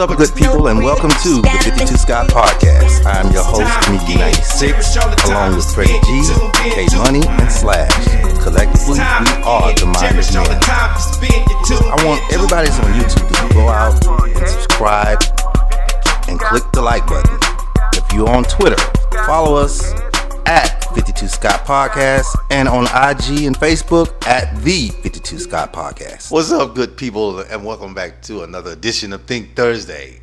up, good people, and welcome to the 52 Scott Podcast. I'm your host, Mickey 96, along with Freddie G, K Money, and Slash. Collectively, we are the Minded Men. I want everybody that's on YouTube to go out and subscribe and click the like button. If you're on Twitter, follow us at 52 Scott Podcast, and on IG and Facebook at the 52 Scott Podcast. What's up, good people, and welcome back to another edition of Think Thursday.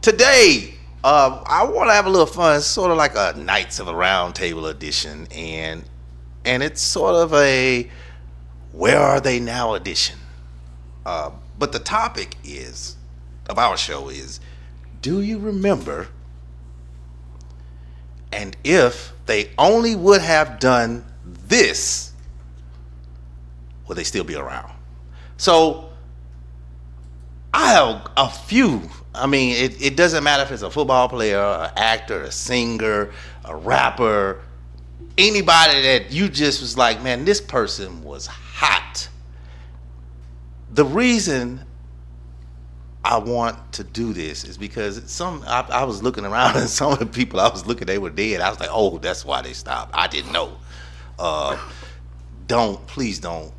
Today, I want to have a little fun. It's sort of like a Knights of the Round Table edition, and it's sort of a where are they now edition. But the topic of our show is, do you remember? And if they only would have done this, would they still be around? So I have a few. I mean, it doesn't matter if it's a football player, an actor, a singer, a rapper, anybody that you just was like, man, this person was hot. The reason I want to do this is because I was looking around and some of the people I was looking, they were dead. I was like, oh, that's why they stopped. I didn't know. Please don't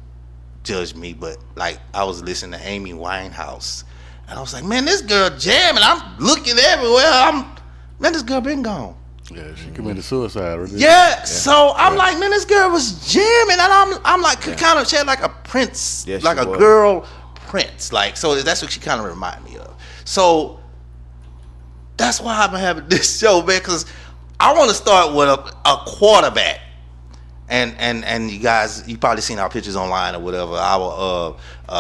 judge me, but like I was listening to Amy Winehouse and I was like, man, this girl jamming. I'm looking everywhere. Man, this girl been gone. Yeah, she committed suicide. Really. Yeah, so I'm like, man, this girl was jamming, and I'm like, kind of, she had like a Prince, like a girl Prince, like, so that's what she kind of reminded me of. So that's why I'm having this show, man, because I want to start with a quarterback, and you guys, you probably seen our pictures online or whatever. Our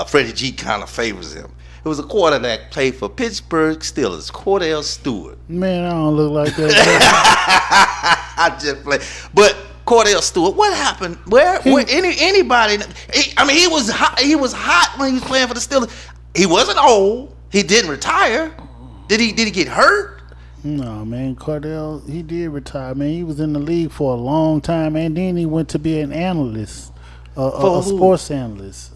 Freddie G kind of favors him. It was a quarterback played for Pittsburgh Steelers, Cordell Stewart. Man, I don't look like that. I just play, but Cordell Stewart, what happened? Where anybody? He was hot when he was playing for the Steelers. He wasn't old. He didn't retire. Did he get hurt? No, man. Cordell, he did retire. Man, he was in the league for a long time, and then he went to be an analyst, a sports analyst.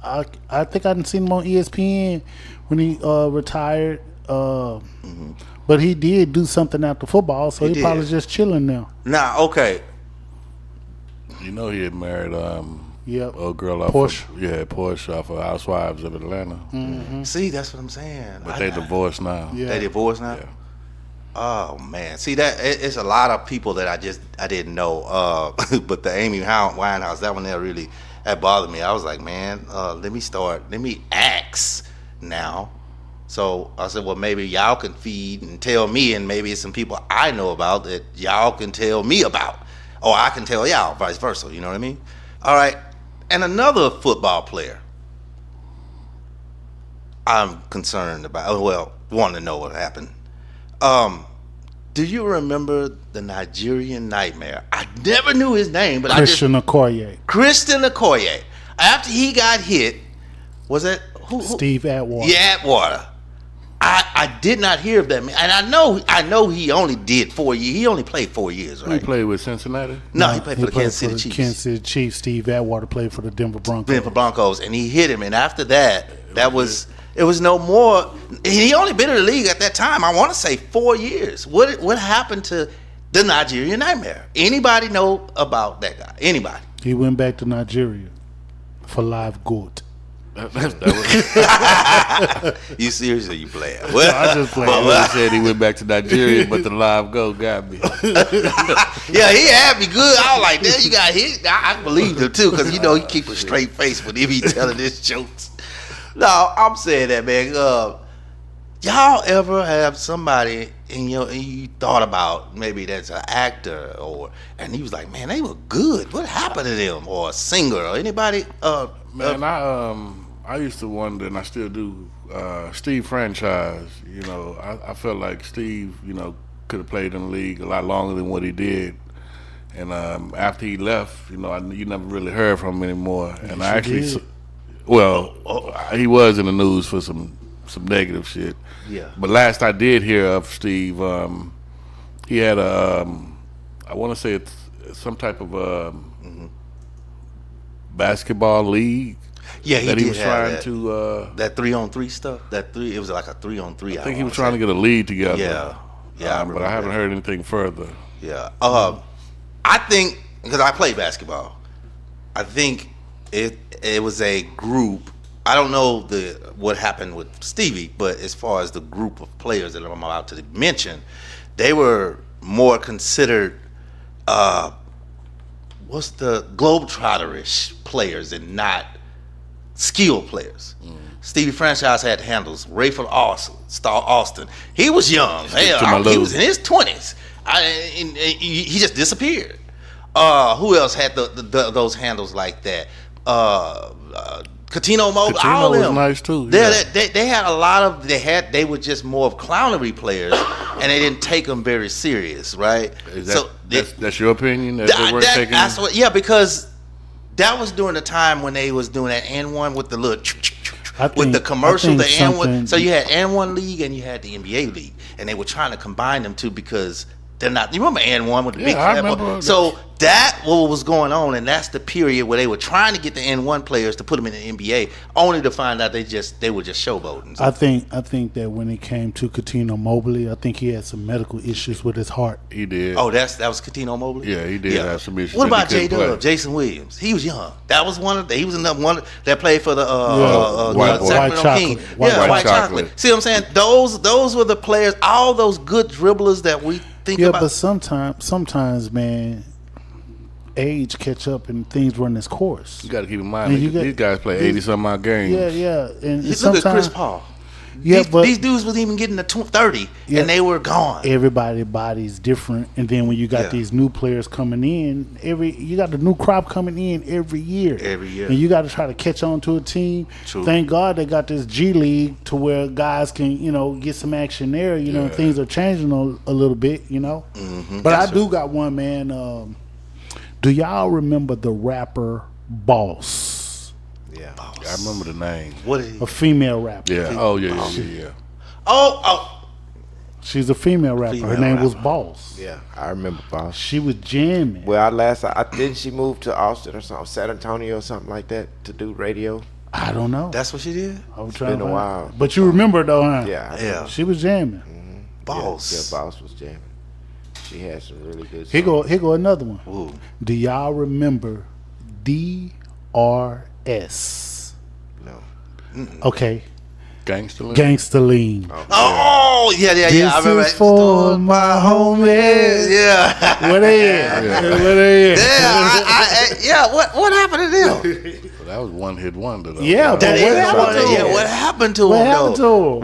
I think I didn't see him on ESPN when he retired. But he did do something after football, so he probably just chilling now. Nah, okay. You know he had married a girl off Porsche. Porsche off of Housewives of Atlanta. Mm-hmm. See, that's what I'm saying. But they divorced now. Yeah. They divorced now? Yeah. Oh man. See, that it's a lot of people that I didn't know. But the Amy Winehouse, that one there really that bothered me. I was like, man, let me ask now. So I said, well, maybe y'all can feed and tell me, and maybe it's some people I know about that y'all can tell me about, or I can tell y'all, vice versa. You know what I mean? All right. And another football player I'm concerned about, want to know what happened. Do you remember the Nigerian Nightmare? I never knew his name, but Christian Okoye. Christian Okoye. After he got hit, was it who? Steve Atwater. Yeah, Atwater. I did not hear of that man, and I know he only did 4 years. He only played 4 years, right? He played with Cincinnati. No, he played for the Kansas City Chiefs. Kansas City Chiefs. Steve Atwater played for the Denver Broncos. And he hit him, and after that, it was no more. He only been in the league at that time, I want to say 4 years. What happened to the Nigerian Nightmare? Anybody know about that guy? Anybody? He went back to Nigeria for live goat. You serious or you playing? Well, I just played. He said he went back to Nigeria, but the live goat got me. Yeah, he had me good. I was like, there you got hit. I believed him too, because he keep a straight face when he be telling his jokes. No, I'm saying that, man. Y'all ever have somebody you thought about maybe that's an actor and he was like, man, they were good. What happened to them? Or a singer or anybody? Man, I used to wonder, and I still do. Steve Franchise. I felt like Steve, could have played in the league a lot longer than what he did. And after he left, you never really heard from him anymore. And I actually, he was in the news for some negative shit. Yeah. But last I did hear of Steve, he had I want to say it's some type of basketball league. Yeah, that he did was have trying that. to. That 3-on-3 stuff. It was like a 3-on-3. I think he was trying to get a lead together. Yeah. But I haven't heard anything further. Yeah. I think because I play basketball, I think it was a group. I don't know what happened with Stevie, but as far as the group of players that I'm about to mention, they were more considered what's the Globetrotter-ish players and not skill players. Stevie Franchise had handles. Rayford Austin. He was young. Hell, he was in his 20s. He just disappeared. Who else had those handles like that? Catino Mobley. All was them. Nice too. They had a lot of. They were just more of clownery players, and they didn't take them very serious, right? That's your opinion? That they weren't taking. Because that was during the time when they was doing that N1 with the little. With the commercial, the N1. So you had N1 League and you had the NBA League, and they were trying to combine them two because they're not. You remember N1 with the big fat boy? So that what was going on, and that's the period where they were trying to get the N1 players to put them in the NBA, only to find out they were just showboating. So. I think that when it came to Catino Mobley, I think he had some medical issues with his heart. He did. Oh, that was Catino Mobley. Yeah, he did have some issues. What about J-Dub, Jason Williams? He was young. That was he was another one that played for the Sacramento Kings. White chocolate. See what I'm saying? Those were the players. All those good dribblers that we think about. Yeah, but sometimes, man, age catch up and things run its course. You got to keep in mind these guys play 80-some odd games. Yeah. And look at Chris Paul. Yeah, these dudes was even getting to 30, and they were gone. Everybody's body's different, and then when you got these new players coming in, you got the new crop coming in every year. And you got to try to catch on to a team. True. Thank God they got this G League to where guys can get some action there. And things are changing a little bit. Mm-hmm. But I do got one, man. Do y'all remember the rapper Boss? Yeah, I remember the name. What is he? A female rapper. Yeah. Oh, yeah. Oh. She's a female rapper. Her name was Boss. Yeah, I remember Boss. She was jamming. Well, didn't she move to Austin or something, San Antonio or something like that to do radio? I don't know. That's what she did? It's been a while. But you remember though, huh? Yeah. She was jamming. Mm-hmm. Boss. Yeah, Boss was jamming. She had some really good songs. Here go another one. Ooh. Do y'all remember DRS? No. Okay. Gangsta Lean. Oh, yeah. This is for my homies. Yeah. Where they at? Where they at? Yeah, what happened to them? Well, that was one-hit wonder, though. Yeah, but what happened to them?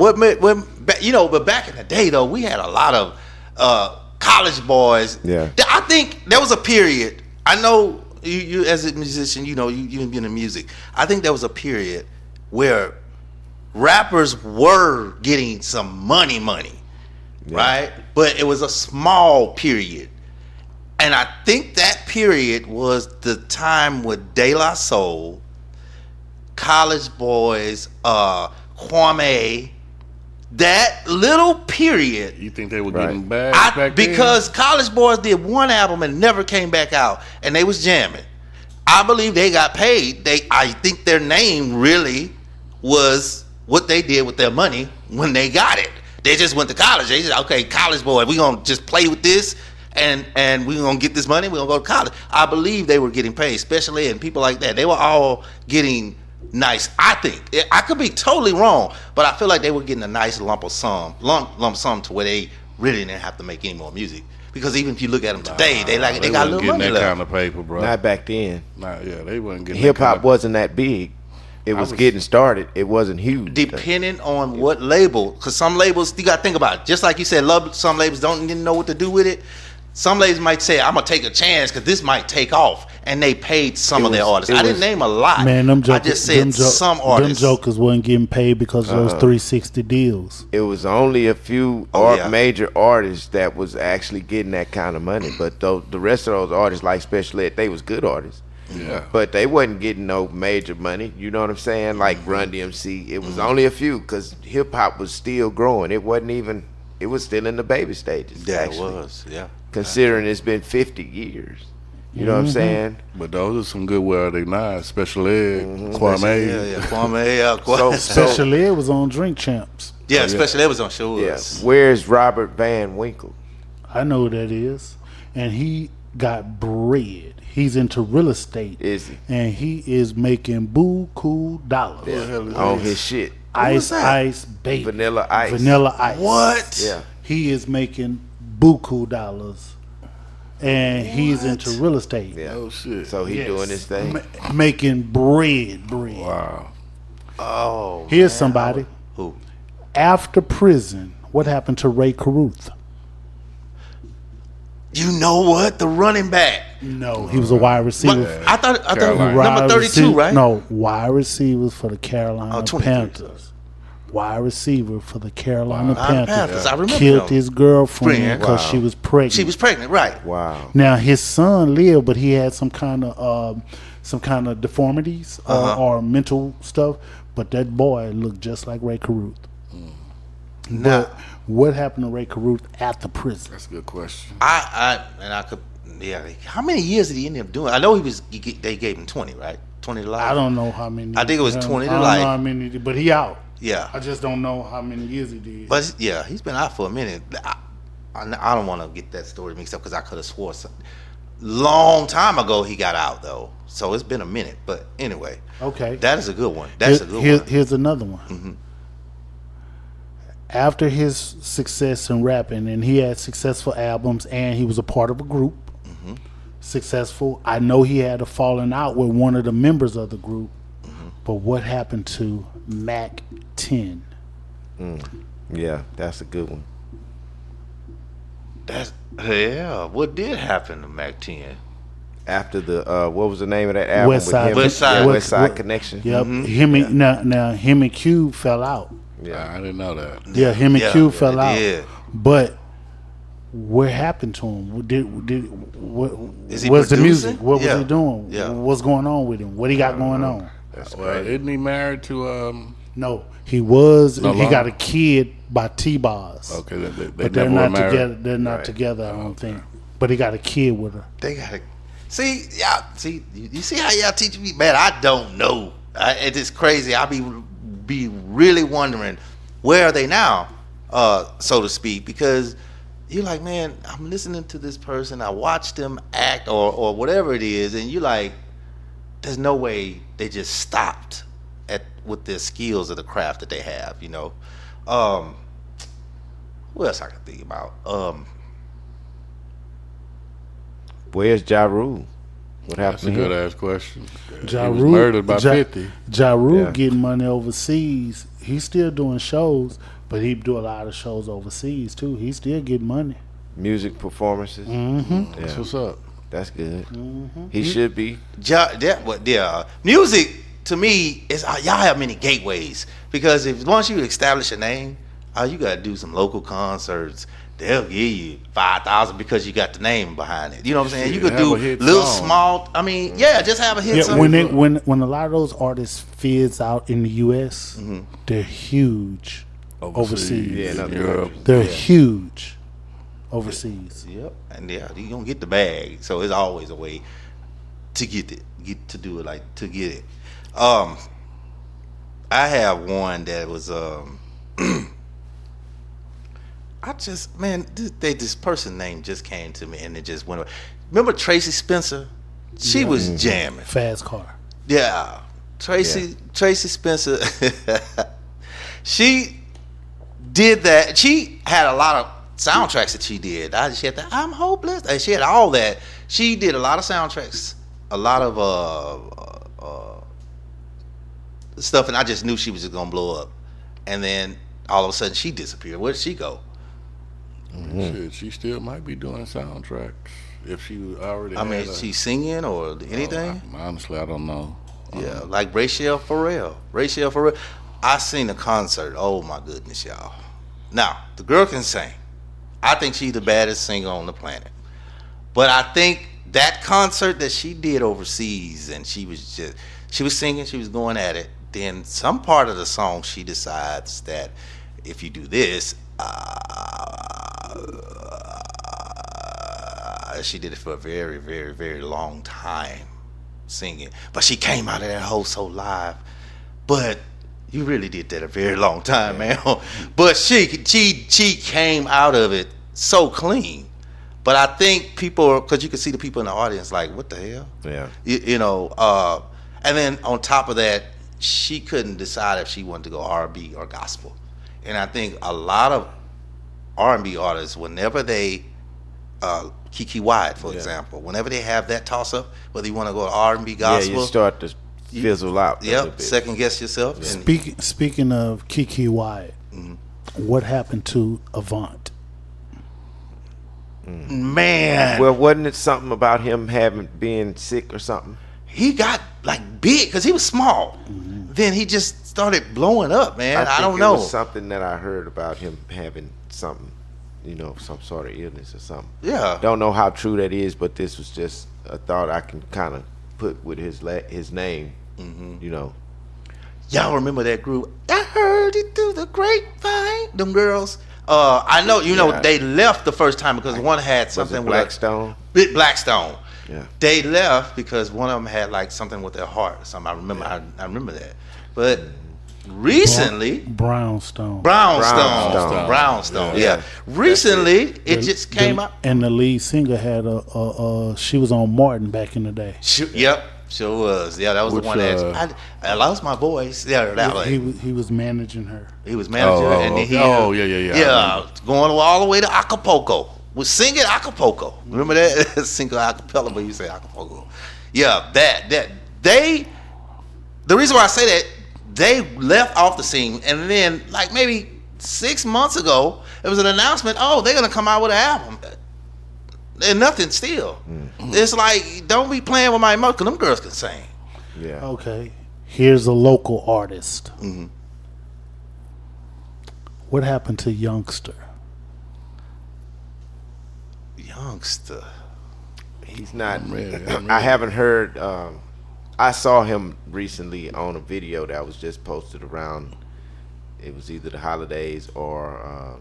But back in the day, though, we had a lot of college boys. Yeah. I think there was a period. I know you as a musician, you've been in music. I think there was a period where rappers were getting some money, right? But it was a small period. And I think that period was the time with De La Soul, College Boys, Kwame, that little period. You think they were getting back then? Because College Boys did one album and never came back out, and they was jamming. I believe they got paid. I think their name really was what they did with their money when they got it. They just went to college. They said, okay, College Boy, we're going to just play with this, and we're going to get this money. We're going to go to college. I believe they were getting paid, especially and people like that. They were all getting nice. I think. I could be totally wrong, but I feel like they were getting a nice lump sum to where they really didn't have to make any more music. Because even if you look at them today, they got a little money left. That kind of paper, bro. Not back then. They wasn't getting hip hop wasn't that big. It was getting started. It wasn't huge. Depending on what label, because some labels, you got to think about it. Just like you said, some labels don't even know what to do with it. Some labels might say, I'm going to take a chance because this might take off. And they paid some of their artists. I didn't name a lot. Man, I just said some artists. Them jokers wasn't getting paid because of those 360 deals. It was only a few major artists that was actually getting that kind of money. But the rest of those artists, like Special Ed, they was good artists. Yeah. But they wasn't getting no major money. You know what I'm saying? Like Run DMC. It was only a few because hip-hop was still growing. It was still in the baby stages. Yeah, actually. it was. Yeah. Considering it's been 50 years. You know what I'm saying? But those are some good, well-recognized special ed, Kwame. Yeah, Kwame. Special Ed was on Drink Champs. Yeah, special ed was on shows. Yeah. Where's Robert Van Winkle? I know who that is. And he got bread. He's into real estate. Is he? And he is making buku dollars. Yeah. On his shit. Ice, baby. Vanilla Ice. Vanilla Ice. What? Yeah. He is making buku dollars. And he's into real estate. Yeah. Oh, shit. So he doing his thing. Making bread. Wow. Oh. Here's somebody. Who? After prison, what happened to Ray Caruth? You know what? The running back. No, he was a wide receiver. But I thought Carolina. number 32, right? No, wide receiver for the Carolina 23. Panthers. Wide receiver for the Carolina Panthers. Panthers. I remember Killed them. his girlfriend because Wow. she was pregnant. She was pregnant, right? Wow. Now his son lived, but he had some kind of deformities or mental stuff. But that boy looked just like Ray Caruth. Now, What happened to Ray Caruth at the prison? That's a good question. yeah. How many years did he end up doing? I know they gave him 20, right? 20 to life. I don't know how many. I think it was 20 to I don't life. know how many, but he out. Yeah. I just don't know how many years he did. But yeah, he's been out for a minute. I don't want to get that story mixed up because I could have swore long time ago he got out though. So it's been a minute. But anyway, Okay. that is a good one. That's a good one. Here's another one. After his success in rapping, and he had successful albums, and he was a part of a group, successful. I know he had a falling out with one of the members of the group. But what happened to Mac 10? Yeah, that's a good one. What did happen to Mac 10? After the what was the name of that album? West Side- with him? West Side. West Side Connection. Yep. Him and Q fell out. Yeah. I didn't know that. Yeah, him and Yeah, Q yeah, fell they out. did. But what happened to him? What Is he was the producing? music? What Yeah. was he doing? Yeah. What's going on with him? What he got going on? That's Well, crazy. isn't he married to No, he was. No he longer? got a kid by T-Boz. Okay, they But they're never were not married. together. They're not Right. together. I don't think. But he got a kid with her. They gotta see. Y'all see. You see how y'all teach me, man? I don't know. It is crazy. I be really wondering where are they now, so to speak, because you're like, man, I'm listening to this person. I watched them act or whatever it is, and you're like, there's no way they just stopped with their skills of the craft that they have. You know, what else I can think about? Where's Ja Rule? What happened That's a to good him? ass question. Ja He was Rule- murdered by 50. Ja Rule Yeah. getting money overseas. He's still doing shows, but he do a lot of shows overseas too. He's still getting money. Music performances. Mm-hmm. That's what's up. That's good. He should be. Music to me is y'all have many gateways because if once you establish a name, all you gotta do some local concerts. They'll give you 5,000 because you got the name behind it. You know what I'm saying? Shit, You could have do a hit little song. small. I mean, yeah, just have a hit Yeah, song. when a lot of those artists fizzes out in the U.S., they're huge overseas. Yeah, in other Europe. countries. They're huge overseas. Yep, and yeah, you gonna get the bag. So it's always a way to get it, to get it. I have one that was this person name just came to me and it just went away. Remember Tracy Spencer? She was jamming. Fast car. Yeah, Tracy Spencer. She did that. She had a lot of soundtracks that she did. She had that I'm Hopeless. And she had all that. She did a lot of soundtracks, a lot of stuff, and I just knew she was just gonna blow up. And then all of a sudden, she disappeared. Where did she go? Shit, she still might be doing soundtracks if she already. I mean, had she singing or anything? Honestly, I don't know. Yeah, like Rachel Farrell. I seen a concert. Oh my goodness, y'all. Now, the girl can sing. I think she's the baddest singer on the planet. But I think that concert that she did overseas, and she was singing, she was going at it. Then some part of the song, she decides that if you do this, She did it for a very, very, very long time, singing. But she came out of that hole so live. But you really did that a very long time, man. But she came out of it so clean. But I think people, because you can see the people in the audience like, what the hell? Yeah. You know, and then on top of that, she couldn't decide if she wanted to go R&B or gospel. And I think a lot of R&B artists, whenever they, Kiki Wyatt, for example, whenever they have that toss-up, whether you want to go to R&B, gospel. Yeah, you start to fizzle out. Yep, second guess yourself. Yeah. Speaking of Kiki Wyatt, what happened to Avant? Man. Well, wasn't it something about him being sick or something? He got like big because he was small. Then he just started blowing up, man. I don't know. It was something that I heard about him having something, you know, some sort of illness or something. Yeah. Don't know how true that is, but this was just a thought I can kind of put with his name, you know. Y'all remember that group? I heard it through the grapevine. Them girls. I know, you know, they left the first time because one had something with Blackstone. Blackstone. Yeah. They left because one of them had like something with their heart or something. I remember. I remember that. But recently, Brownstone. Yeah. Recently, it just came up. And the lead singer had she was on Martin back in the day. Yep. Sure was. Yeah, that was the one that I lost my voice. Yeah, that way. He was managing her. He was managing her, and then yeah, going all the way to Acapulco. Was singing Acapulco. Remember that? Singing acapella, but you say Acapulco. Yeah, the reason why I say that, they left off the scene, and then like maybe 6 months ago, it was an announcement. Oh, they're gonna come out with an album. And nothing still. It's like, don't be playing with my emotions, 'cause them girls can sing. Yeah. Okay. Here's a local artist. What happened to Youngster? Youngster. He's not. I haven't heard. I saw him recently on a video that was just posted around. It was either the holidays or.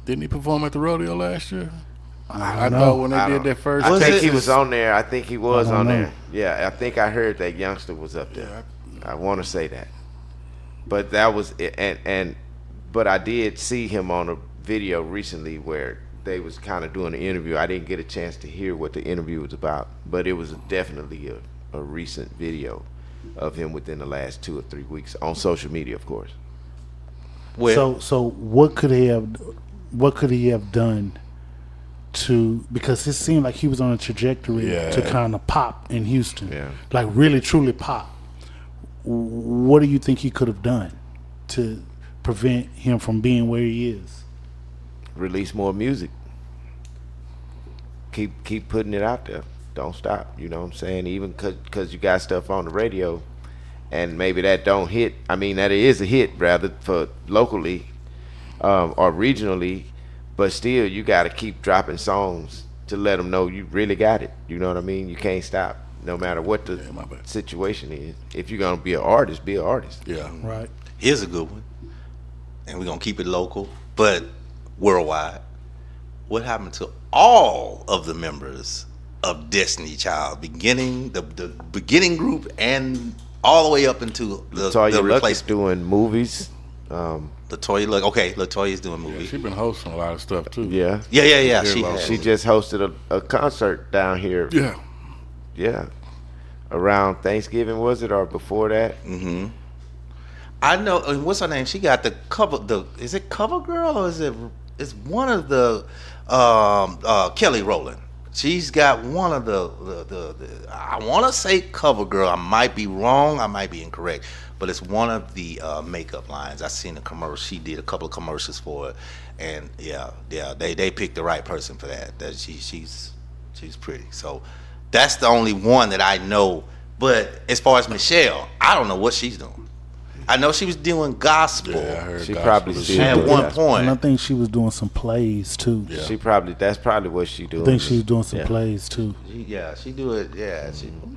Didn't he perform at the rodeo last year? I thought when they did that first. I think he was on there. I think he was on there. Yeah, I think I heard that Youngster was up there. I want to say that, but that was it. But I did see him on a video recently where they was kind of doing an interview. I didn't get a chance to hear what the interview was about, but it was definitely a recent video of him within the last 2 or 3 weeks on social media, of course. So what could he have done to, because it seemed like he was on a trajectory to kind of pop in Houston, like really truly pop. What do you think he could have done to prevent him from being where he is? Release more music. Keep putting it out there. Don't stop. You know what I'm saying? Even because you got stuff on the radio, and maybe that don't hit. I mean, that is a hit rather for locally or regionally. But still, you got to keep dropping songs to let them know you really got it. You know what I mean? You can't stop, no matter what the situation is. If you're going to be an artist, be an artist. Yeah. Right. Here's a good one. And we're going to keep it local, but worldwide. What happened to all of the members of Destiny Child, beginning the beginning group and all the way up into the replacement? Doing movies. Latoya's doing movies. She's been hosting a lot of stuff too. Yeah. She just hosted a concert down here. Yeah. Around Thanksgiving, was it, or before that? I know. What's her name? She got the cover. Is it Cover Girl or is it? It's one of the Kelly Rowland. She's got one of the I want to say Cover Girl. I might be wrong. I might be incorrect. But it's one of the makeup lines. I seen a commercial. She did a couple of commercials for it, and they picked the right person for that. That she's pretty. So that's the only one that I know. But as far as Michelle, I don't know what she's doing. I know she was doing gospel. Yeah, I heard she gospel probably still at doing one gospel. point. And I think she was doing some plays too. Yeah. That's probably what she doing. I think she was doing some plays too. She do it. Yeah,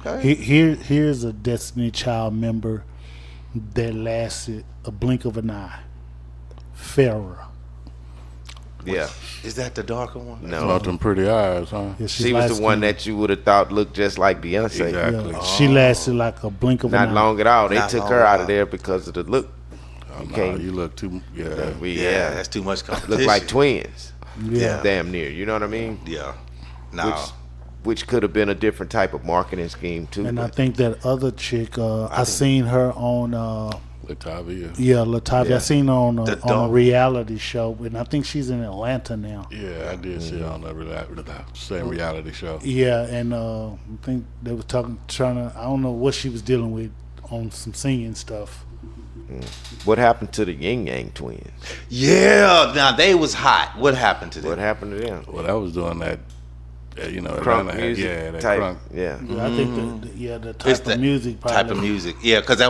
okay. Here's a Destiny Child member that lasted a blink of an eye. Farrah. Yeah. Is that the darker one? No. About them pretty eyes, huh? Yeah, she's She was the one light-skinned. that you would have thought looked just like Beyonce. Exactly. Yeah, she lasted like a blink of an Not eye. long at all. They Not took long her at out all. of there because of the look. Oh, nah, can't- you look too. Yeah. Yeah, that's too much competition. Look like twins. Yeah. Damn near. You know what I mean? Yeah. No. Which could have been a different type of marketing scheme too. And I but think that other chick, I seen her on, Latavia. Latavia. Yeah. I seen her on The a dog. reality show, and I think she's in Atlanta now. Yeah, I did see her on the same reality show. Yeah, and I think they was trying to. I don't know what she was dealing with on some singing stuff. what happened to the Yin Yang twins? Yeah. Now they was hot. What happened to them? What happened to them? Well, I was doing that. Crunk Atlanta had- music yeah, that type. crunk. Yeah. Yeah, I think the type It's of the music. Probably. Type of music. Yeah, because that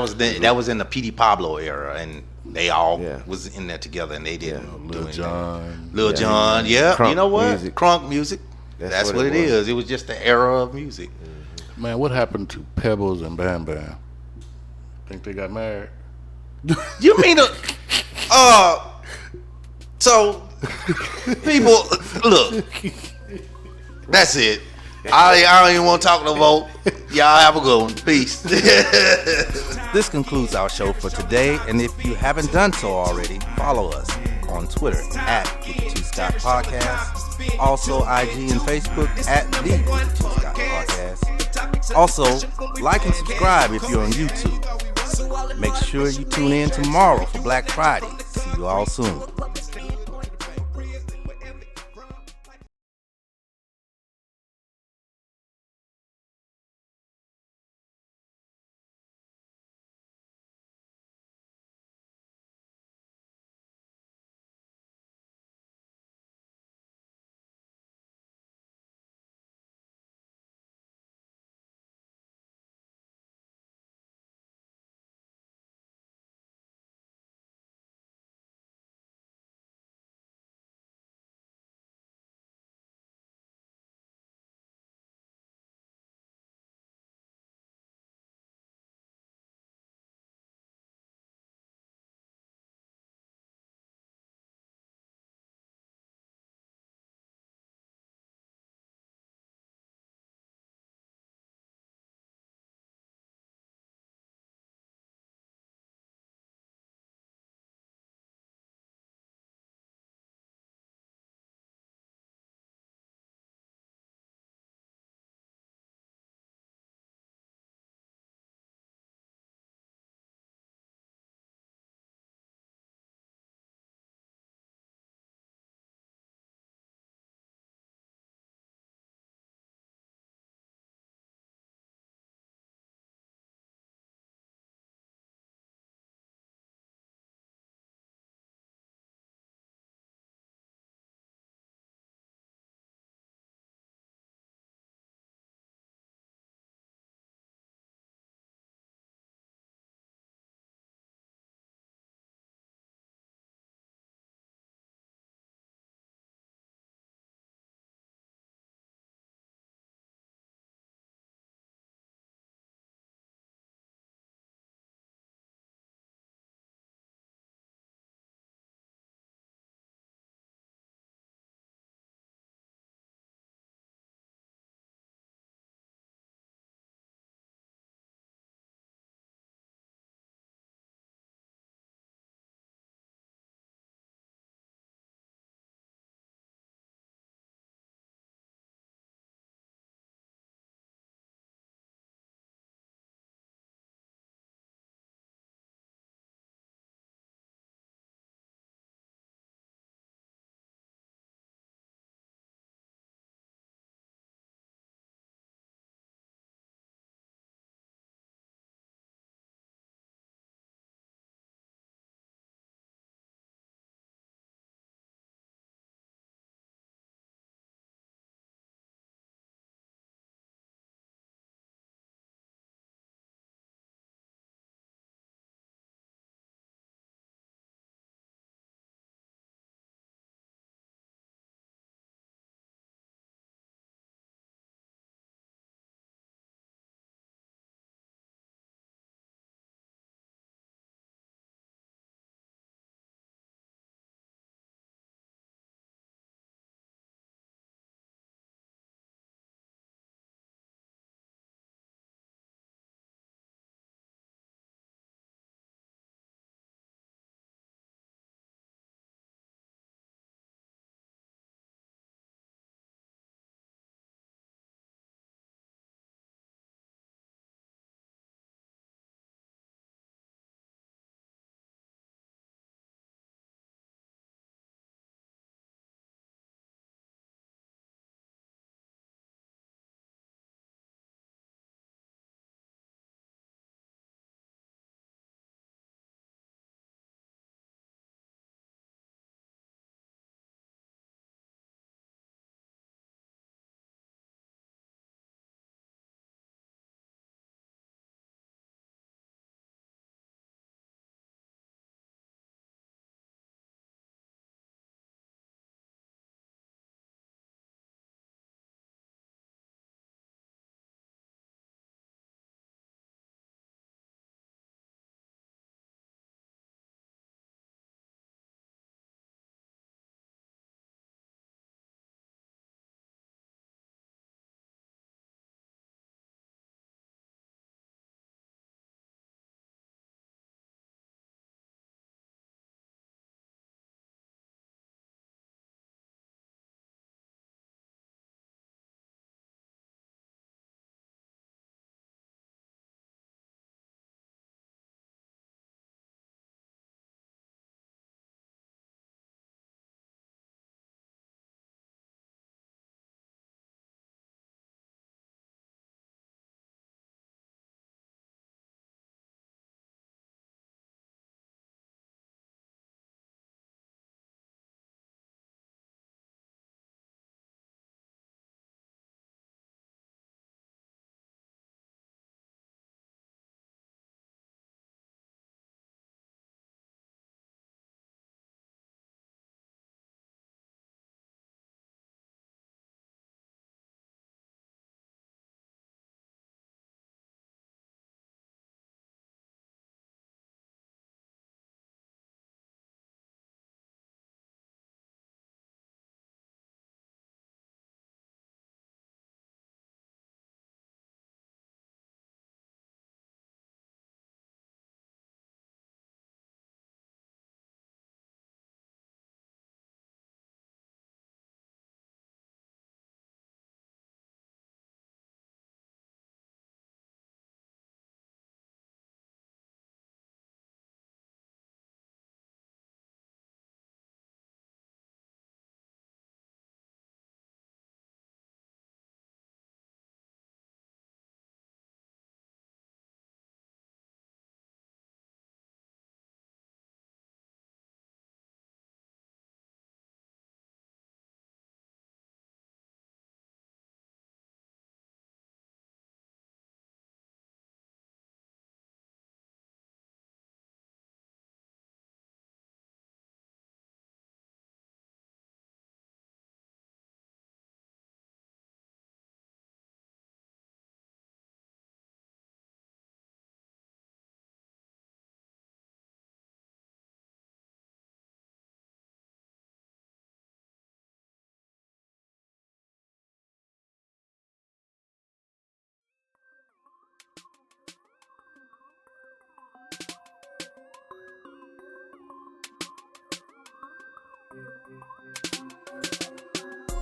was in the P.D. Pablo era, and they all Yeah. was in there together, and they didn't do Lil anything. John. Lil Yeah. Jon, yeah. Crunk You know what? music. Crunk music. That's what it was. is. It was just the era of music. Man, what happened to Pebbles and Bam Bam? Think they got married? You mean so people look. That's it. I don't even want to talk no more. Y'all have a good one. Peace. This concludes our show for today, and if you haven't done so already, follow us on Twitter at 52 Scott Podcast. Also IG and Facebook at the 52 Scott Podcast. Also, like and subscribe if you're on YouTube. Make sure you tune in tomorrow for Black Friday. See you all soon.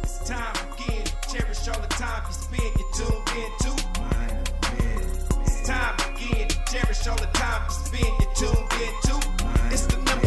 It's time again. Cherish all the time you spend. You tuned in to. It's time again. Cherish all the time you spend. You tuned in to. It's the number